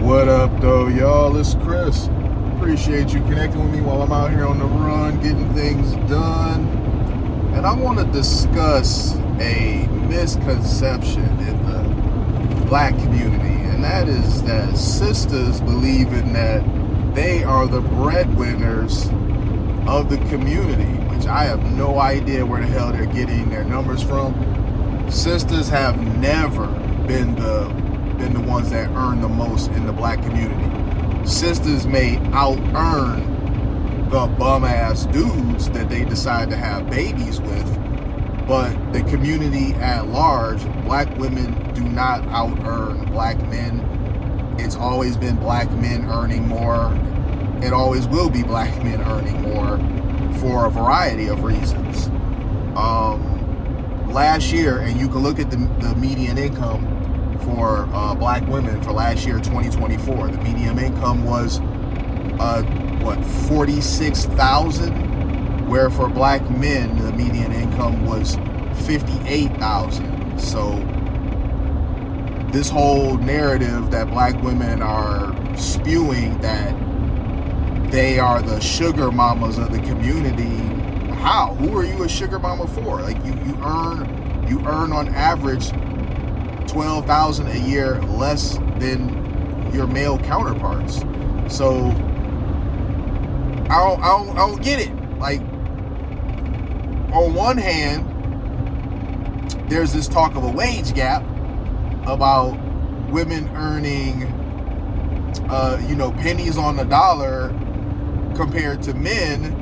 What up, though, y'all? It's Chris. Appreciate you connecting with me while I'm out here on the run, getting things done. And I want to discuss a misconception in the black community, and that is that sisters believing that they are the breadwinners of the community, which I have no idea where the hell they're getting their numbers from. Sisters have never been the ones that earn the most in the black community. Sisters may out-earn the bum-ass dudes that they decide to have babies with, but the community at large, black women do not out-earn black men. It's always been black men earning more. It always will be black men earning more for a variety of reasons. Last year, and you can look at the median income for black women for last year, 2024. The median income was $46,000, where for black men the median income was $58,000. So this whole narrative that black women are spewing that they are the sugar mamas of the community, how? Who are you a sugar mama for? Like you earn on average $12,000 a year less than your male counterparts. So I don't get it. Like, on one hand, there's this talk of a wage gap about women earning pennies on the dollar compared to men,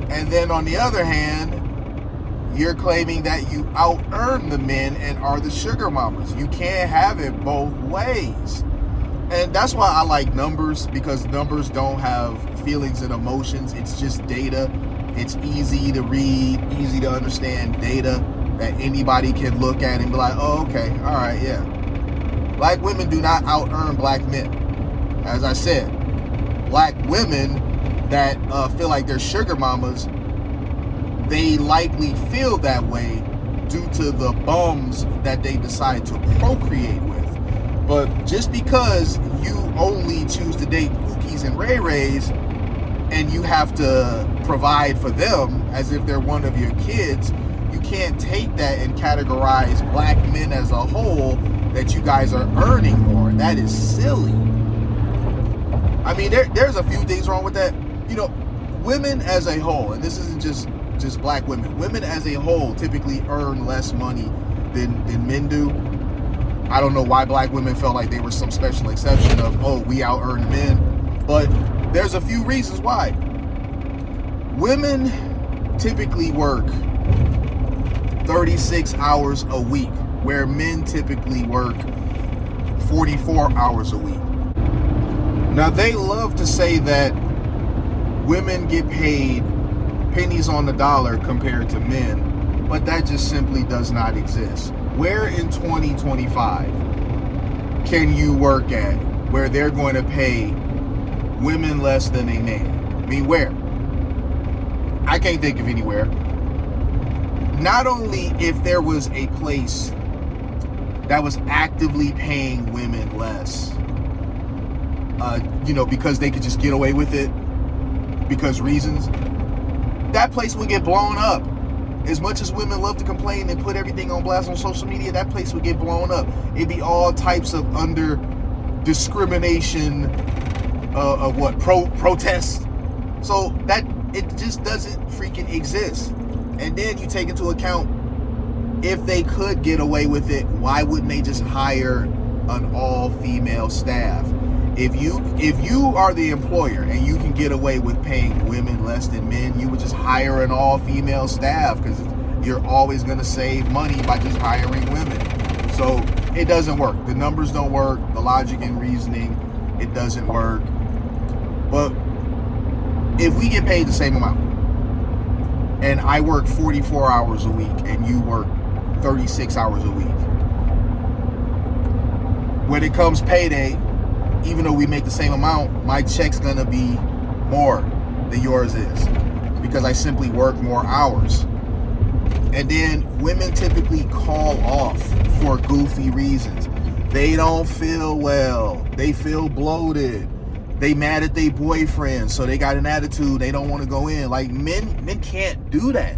and then on the other hand, you're claiming that you out-earn the men and are the sugar mamas. You can't have it both ways. And that's why I like numbers, because numbers don't have feelings and emotions. It's just data. It's easy to read, easy to understand data that anybody can look at and be like, oh, okay, all right, yeah. Black women do not out-earn black men. As I said, black women that feel like they're sugar mamas, they likely feel that way due to the bums that they decide to procreate with. But just because you only choose to date Pookies and Ray Rays and you have to provide for them as if they're one of your kids, you can't take that and categorize black men as a whole that you guys are earning more. That is silly. I mean, there's a few things wrong with that. Women as a whole, and this isn't just black women. Women as a whole typically earn less money than men do. I don't know why black women felt like they were some special exception of, oh, we out-earn men. But there's a few reasons why. Women typically work 36 hours a week, where men typically work 44 hours a week. Now, they love to say that women get paid pennies on the dollar compared to men, but that just simply does not exist. Where in 2025 can you work at where they're going to pay women less than a man? I mean, where? I can't think of anywhere. Not only if there was a place that was actively paying women less, because they could just get away with it because reasons, that place would get blown up. As much as women love to complain and put everything on blast on social media, that place would get blown up. It'd be all types of under discrimination of protests. So that it just doesn't freaking exist. And then you take into account, if they could get away with it, why wouldn't they just hire an all-female staff? If you are the employer and you can get away with paying women less than men, you would just hire an all-female staff, because you're always going to save money by just hiring women. So it doesn't work. The numbers don't work. The logic and reasoning, it doesn't work. But if we get paid the same amount, and I work 44 hours a week and you work 36 hours a week, when it comes payday, even though we make the same amount, my check's gonna be more than yours is, because I simply work more hours. And then women typically call off for goofy reasons. They don't feel well. They feel bloated. They mad at their boyfriend, so they got an attitude. They don't want to go in. Like, men can't do that.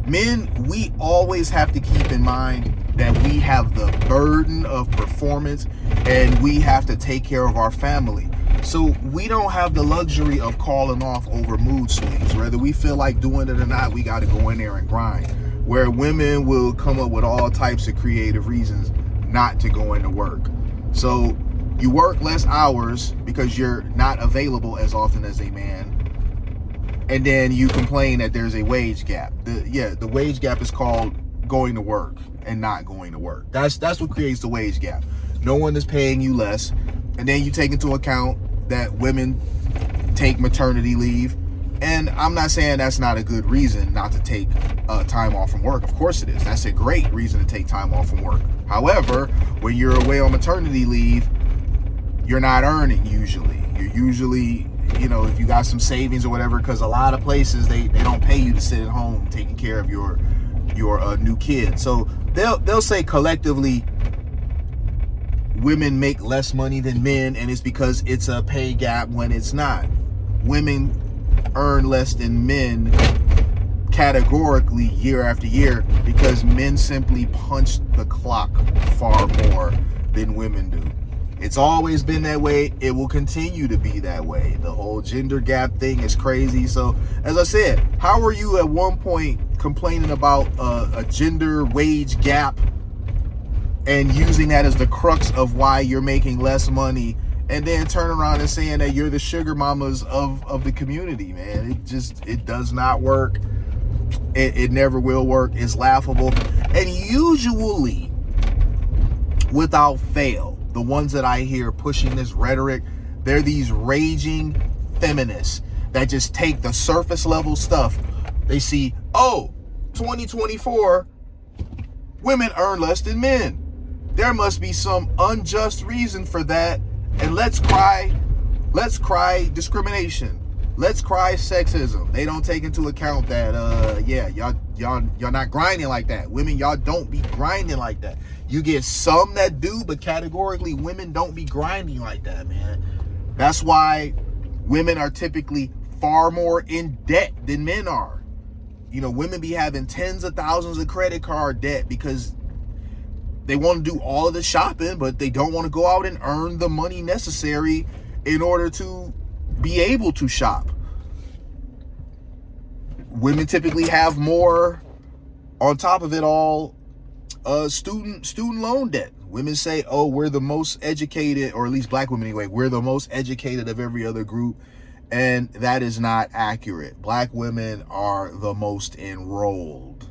Men, we always have to keep in mind that we have the burden of performance and we have to take care of our family. So we don't have the luxury of calling off over mood swings. Whether we feel like doing it or not, we got to go in there and grind. Where women will come up with all types of creative reasons not to go into work. So you work less hours because you're not available as often as a man. And then you complain that there's a wage gap. The wage gap is called going to work and not going to work. That's what creates the wage gap. No one is paying you less. And then you take into account that women take maternity leave. And I'm not saying that's not a good reason not to take time off from work. Of course it is. That's a great reason to take time off from work. However, when you're away on maternity leave, you're not earning usually. You're usually, if you got some savings or whatever, because a lot of places, they don't pay you to sit at home taking care of your new kid. So they'll say collectively women make less money than men, and it's because it's a pay gap when it's not. Women earn less than men categorically year after year because men simply punch the clock far more than women do. It's always been that way. It will continue to be that way. The whole gender gap thing is crazy. So, as I said, how were you at one point complaining about a gender wage gap and using that as the crux of why you're making less money, and then turn around and saying that you're the sugar mamas of the community, man? It does not work. It never will work. It's laughable. And usually, without fail, the ones that I hear pushing this rhetoric, they're these raging feminists that just take the surface level stuff. They see, 2024, women earn less than men. There must be some unjust reason for that. And let's cry discrimination. Let's cry sexism. They don't take into account that, y'all not grinding like that. Women, y'all don't be grinding like that. You get some that do, but categorically, women don't be grinding like that, man. That's why women are typically far more in debt than men are. Women be having tens of thousands of credit card debt because they want to do all of the shopping, but they don't want to go out and earn the money necessary in order to be able to shop. Women typically have more, on top of it all, student loan debt. Women say, we're the most educated, or at least black women anyway, we're the most educated of every other group. And that is not accurate. Black women are the most enrolled.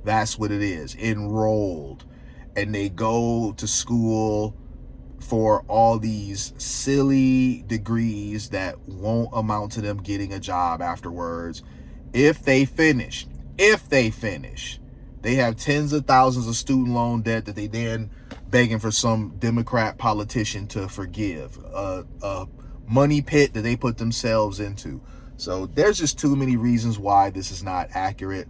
That's what it is, enrolled. And they go to school for all these silly degrees that won't amount to them getting a job afterwards. If they finish, they have tens of thousands of student loan debt that they then begging for some Democrat politician to forgive. A money pit that they put themselves into. So there's just too many reasons why this is not accurate.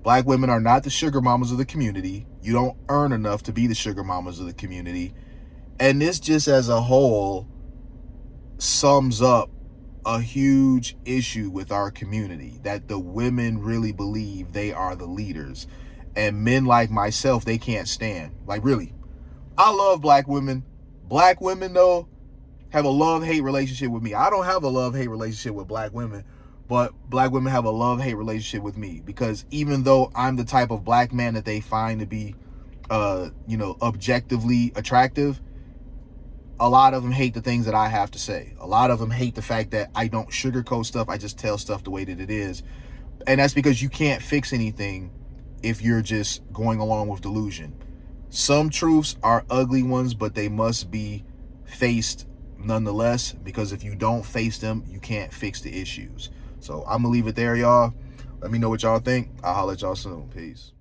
Black women are not the sugar mamas of the community. You don't earn enough to be the sugar mamas of the community. And this just as a whole sums up a huge issue with our community, that the women really believe they are the leaders. And men like myself, they can't stand. Like, really, I love black women. Black women, though, have a love-hate relationship with me. I don't have a love-hate relationship with black women, but black women have a love-hate relationship with me, because even though I'm the type of black man that they find to be, objectively attractive, a lot of them hate the things that I have to say. A lot of them hate the fact that I don't sugarcoat stuff. I just tell stuff the way that it is. And that's because you can't fix anything if you're just going along with delusion. Some truths are ugly ones, but they must be faced nonetheless, because if you don't face them, you can't fix the issues. So I'm gonna leave it there, y'all. Let me know what y'all think. I'll holler at y'all soon. Peace.